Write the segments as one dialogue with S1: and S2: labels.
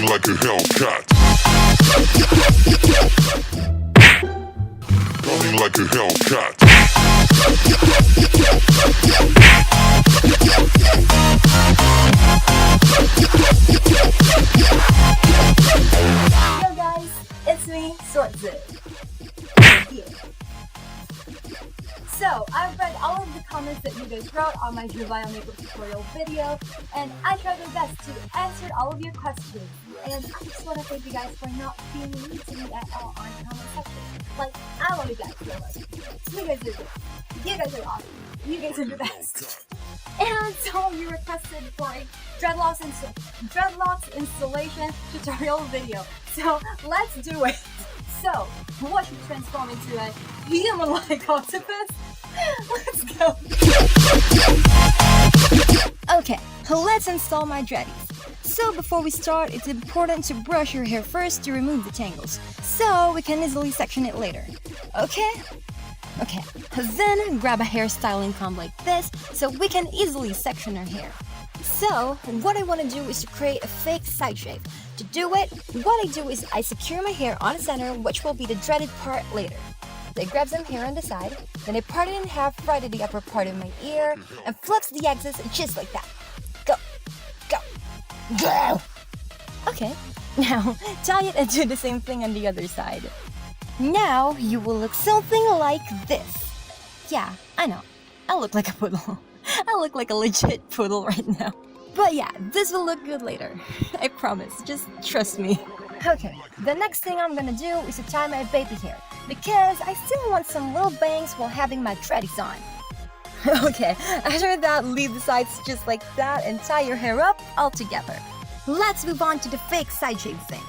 S1: Coming like a Hellcat. Coming like a Hellcat.
S2: Yo guys, it's me, Zhavia. So, I've read all of the comments that you guys wrote on my zhavia makeup tutorial video, and I tried my best to answer all of your questions. And I just want to thank you guys for not being mean to me at all on the comment section. Like, I love you guys so much. You guys are good. You guys are awesome. You guys are the best. And some of you requested for a dreadlocks installation tutorial video. So, let's do it. So, watch me transform into a human-like octopus. Let's go! Okay, let's install my dreadies. So before we start, it's important to brush your hair first to remove the tangles, so we can easily section it later. Okay? Okay, then grab a hairstyling comb like this, so we can easily section our hair. So, what I want to do is to create a fake side shave. To do it, what I do is I secure my hair on the center, which will be the dreaded part later. Then I grab some hair on the side, then I part it in half right at the upper part of my ear, and flex the axis just like that. Go! Go! Go! Okay, now tie it and do the same thing on the other side. Now you will look something like this. Yeah, I know, I look like a poodle. I look like a legit poodle right now. But yeah, this will look good later. I promise, just trust me. Okay, the next thing I'm gonna do is to tie my baby hair, because I still want some little bangs while having my dreadies on. Okay, after that, leave the sides just like that and tie your hair up all together. Let's move on to the fake side shave thing.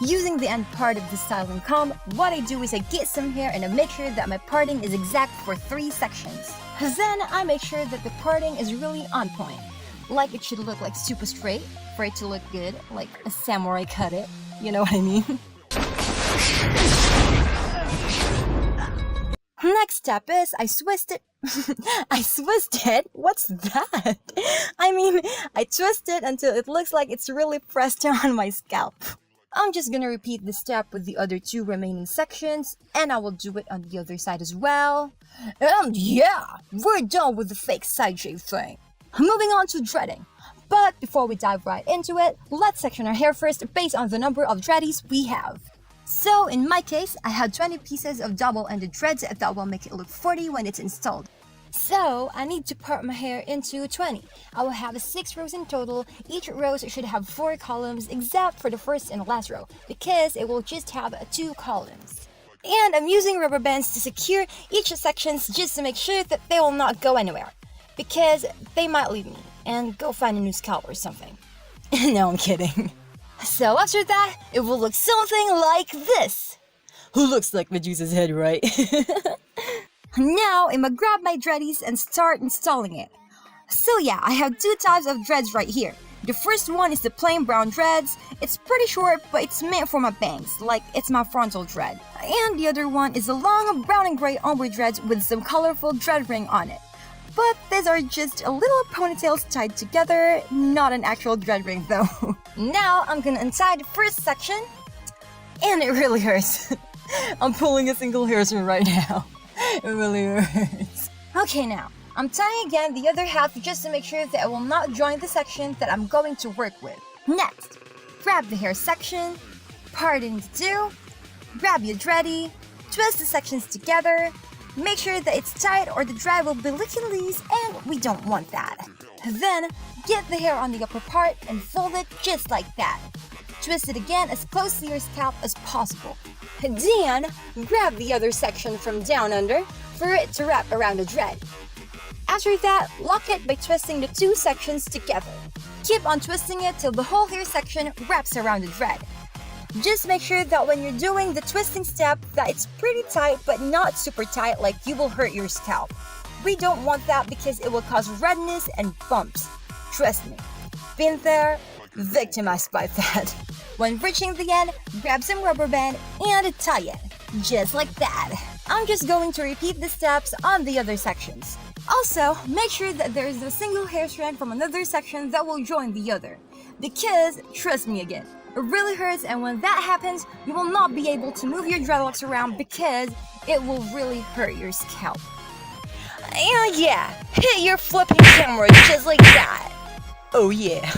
S2: Using the end part of the styling comb, what I do is I get some hair and I make sure that my parting is exact for 3 sections. Then I make sure that the parting is really on point. Like it should look like super straight, for it to look good, like a samurai cut it, you know what I mean? Next step is I twist it. I twist it? What's that? I mean, I twist it until it looks like it's really pressed on my scalp. I'm just gonna repeat this step with the other 2 remaining sections, and I will do it on the other side as well. And yeah, we're done with the fake side shave thing. Moving on to dreading. But before we dive right into it, let's section our hair first based on the number of dreadies we have. So in my case, I had 20 pieces of double-ended dreads that will make it look 40 when it's installed. So I need to part my hair into 20. I will have 6 rows in total. Each row should have 4 columns except for the first and last row, because it will just have 2 columns. And I'm using rubber bands to secure each sections just to make sure that they will not go anywhere, because they might leave me and go find a new scalp or something. No, I'm kidding. So after that, it will look something like this. Who looks like Medusa's head, right? Now I'm gonna grab my dreadies and start installing it. So yeah, I have 2 types of dreads right here. The first one is the plain brown dreads. It's pretty short, but it's meant for my bangs, like it's my frontal dread. And the other one is the long brown and gray ombre dreads with some colorful dread ring on it. But these are just a little ponytails tied together, not an actual dread ring though. Now I'm gonna untie the first section, and it really hurts. I'm pulling a single hairstring right now. It really hurts. Okay, now I'm tying again the other half just to make sure that it will not join the section that I'm going to work with. Next, grab the hair section, part it into 2, grab your dready, twist the sections together. Make sure that it's tight or the dread will be looking loose, and we don't want that. Then, get the hair on the upper part and fold it just like that. Twist it again as close to your scalp as possible. Then, grab the other section from down under for it to wrap around the dread. After that, lock it by twisting the 2 sections together. Keep on twisting it till the whole hair section wraps around the dread. Just make sure that when you're doing the twisting step that it's pretty tight but not super tight like you will hurt your scalp. We don't want that because it will cause redness and bumps. Trust me. Been there, victimized by that. When reaching the end, grab some rubber band and tie it. Just like that. I'm just going to repeat the steps on the other sections. Also, make sure that there is a single hair strand from another section that will join the other. Because, trust me again, It really hurts, and when that happens, you will not be able to move your dreadlocks around because it will really hurt your scalp. And yeah, hit your flipping camera just like that. Oh yeah.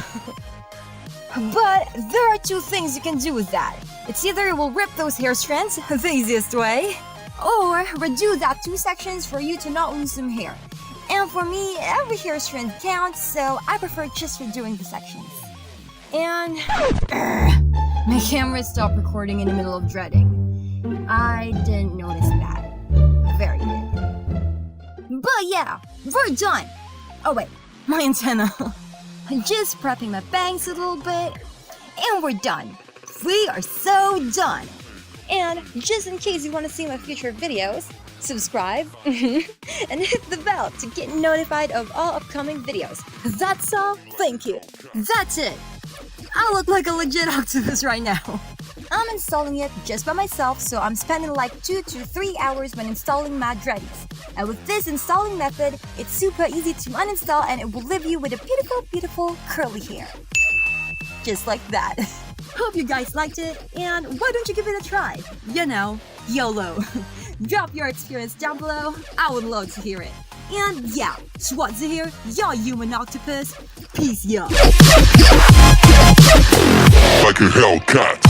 S2: But there are two things you can do with that. It's either it will rip those hair strands, the easiest way, or redo that 2 sections for you to not lose some hair. And for me, every hair strand counts, so I prefer just redoing the sections. And my camera stopped recording in the middle of dreading. I didn't notice that. Very good. But yeah, we're done. Oh wait, my antenna. Just prepping my bangs a little bit, and we're done. We are so done. And just in case you want to see my future videos, subscribe and hit the bell to get notified of all upcoming videos. That's all. Thank you. That's it. I look like a legit octopus right now. I'm installing it just by myself, so I'm spending like 2 to 3 hours when installing my dreadies. And with this installing method, it's super easy to uninstall and it will leave you with a beautiful, beautiful curly hair. Just like that. Hope you guys liked it, and why don't you give it a try? You know, YOLO. Drop your experience down below, I would love to hear it. And yeah, Schwartz here, your human octopus. Peace, y'all.
S1: Like a Hellcat.